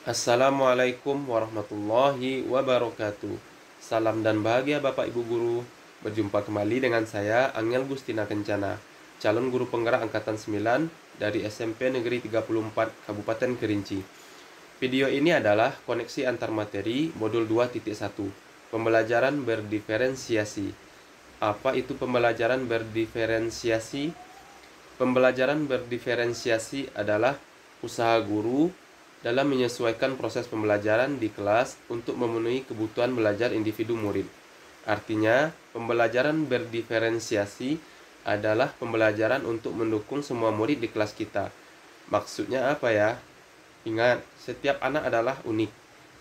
Assalamualaikum warahmatullahi wabarakatuh. Salam dan bahagia Bapak Ibu Guru. Berjumpa kembali dengan saya Angel Gustina Kencana, calon guru penggerak angkatan 9 dari SMP Negeri 34 Kabupaten Kerinci. Video ini adalah koneksi antar materi modul 2.1, pembelajaran berdiferensiasi. Apa itu pembelajaran berdiferensiasi? Pembelajaran berdiferensiasi adalah usaha guru dalam menyesuaikan proses pembelajaran di kelas untuk memenuhi kebutuhan belajar individu murid. Artinya, pembelajaran berdiferensiasi adalah pembelajaran untuk mendukung semua murid di kelas kita. Maksudnya apa ya? Ingat, setiap anak adalah unik.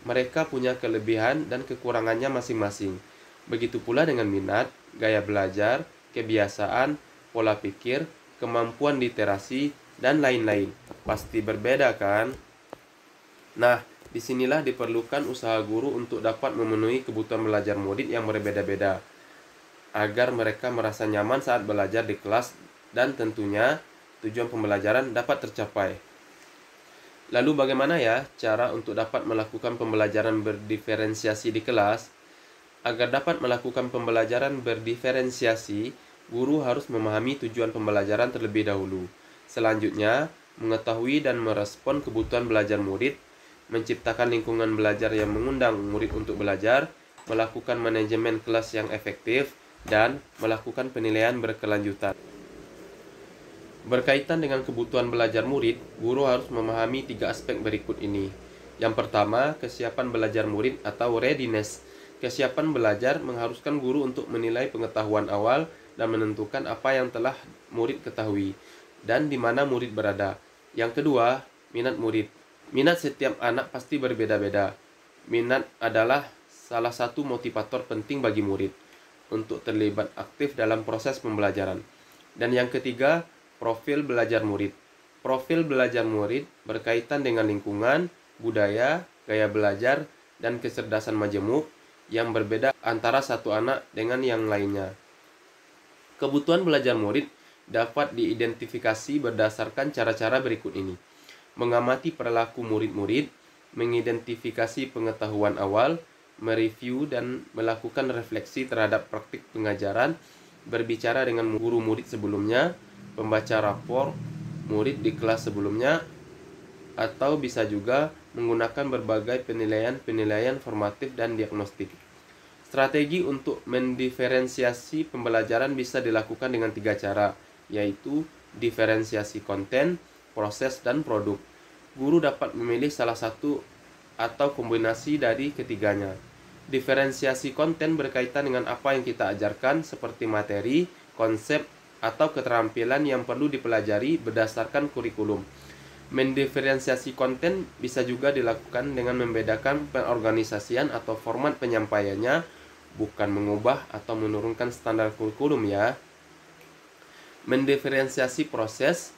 Mereka punya kelebihan dan kekurangannya masing-masing. Begitu pula dengan minat, gaya belajar, kebiasaan, pola pikir, kemampuan literasi, dan lain-lain. Pasti berbeda kan? Nah, disinilah diperlukan usaha guru untuk dapat memenuhi kebutuhan belajar murid yang berbeda-beda, agar mereka merasa nyaman saat belajar di kelas dan tentunya tujuan pembelajaran dapat tercapai. Lalu bagaimana ya cara untuk dapat melakukan pembelajaran berdiferensiasi di kelas? Agar dapat melakukan pembelajaran berdiferensiasi, guru harus memahami tujuan pembelajaran terlebih dahulu. Selanjutnya, mengetahui dan merespon kebutuhan belajar murid, menciptakan lingkungan belajar yang mengundang murid untuk belajar, melakukan manajemen kelas yang efektif, dan melakukan penilaian berkelanjutan. Berkaitan dengan kebutuhan belajar murid, guru harus memahami 3 aspek berikut ini. Yang pertama, kesiapan belajar murid atau readiness. Kesiapan belajar mengharuskan guru untuk menilai pengetahuan awal dan menentukan apa yang telah murid ketahui dan di mana murid berada. Yang kedua, minat murid. Minat setiap anak pasti berbeda-beda. Minat adalah salah satu motivator penting bagi murid untuk terlibat aktif dalam proses pembelajaran. Dan yang ketiga, profil belajar murid. Profil belajar murid berkaitan dengan lingkungan, budaya, gaya belajar, dan kecerdasan majemuk yang berbeda antara satu anak dengan yang lainnya. Kebutuhan belajar murid dapat diidentifikasi berdasarkan cara-cara berikut ini. Mengamati perilaku murid-murid, mengidentifikasi pengetahuan awal, mereview dan melakukan refleksi terhadap praktik pengajaran, berbicara dengan guru murid sebelumnya, membaca rapor murid di kelas sebelumnya, atau bisa juga menggunakan berbagai penilaian formatif dan diagnostik. Strategi untuk mendiferensiasi pembelajaran bisa dilakukan dengan 3 cara, yaitu diferensiasi konten, proses, dan produk. Guru dapat memilih salah satu atau kombinasi dari ketiganya. Diferensiasi konten berkaitan dengan apa yang kita ajarkan seperti materi, konsep, atau keterampilan yang perlu dipelajari berdasarkan kurikulum. Mendiferensiasi konten bisa juga dilakukan dengan membedakan pengorganisasian atau format penyampaiannya, bukan mengubah atau menurunkan standar kurikulum ya. Mendiferensiasi proses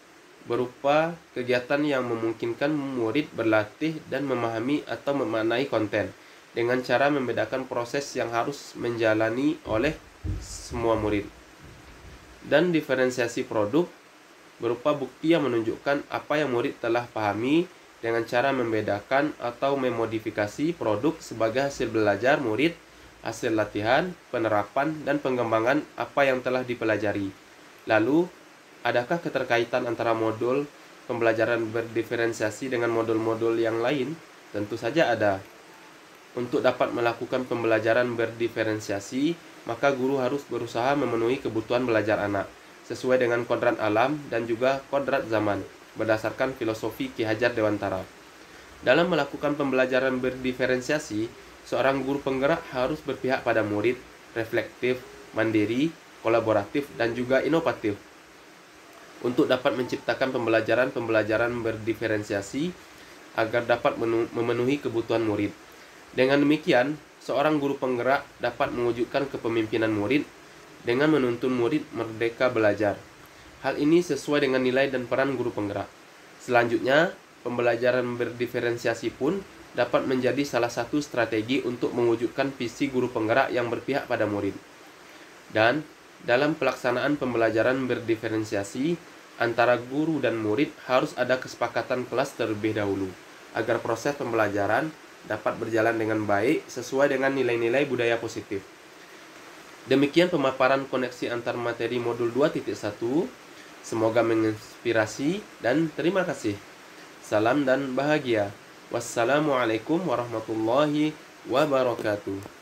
berupa kegiatan yang memungkinkan murid berlatih dan memahami atau memaknai konten dengan cara membedakan proses yang harus menjalani oleh semua murid. Dan diferensiasi produk berupa bukti yang menunjukkan apa yang murid telah pahami dengan cara membedakan atau memodifikasi produk sebagai hasil belajar murid, hasil latihan, penerapan, dan pengembangan apa yang telah dipelajari. Lalu, adakah keterkaitan antara modul pembelajaran berdiferensiasi dengan modul-modul yang lain? Tentu saja ada. Untuk dapat melakukan pembelajaran berdiferensiasi, maka guru harus berusaha memenuhi kebutuhan belajar anak sesuai dengan kodrat alam dan juga kodrat zaman berdasarkan filosofi Ki Hajar Dewantara. Dalam melakukan pembelajaran berdiferensiasi, seorang guru penggerak harus berpihak pada murid, reflektif, mandiri, kolaboratif, dan juga inovatif untuk dapat menciptakan pembelajaran berdiferensiasi agar dapat memenuhi kebutuhan murid. Dengan demikian, seorang guru penggerak dapat mewujudkan kepemimpinan murid dengan menuntun murid merdeka belajar. Hal ini sesuai dengan nilai dan peran guru penggerak. Selanjutnya, pembelajaran berdiferensiasi pun dapat menjadi salah satu strategi untuk mewujudkan visi guru penggerak yang berpihak pada murid. Dan dalam pelaksanaan pembelajaran berdiferensiasi, antara guru dan murid harus ada kesepakatan kelas terlebih dahulu, agar proses pembelajaran dapat berjalan dengan baik sesuai dengan nilai-nilai budaya positif. Demikian pemaparan koneksi antar materi modul 2.1. Semoga menginspirasi dan terima kasih. Salam dan bahagia. Wassalamualaikum warahmatullahi wabarakatuh.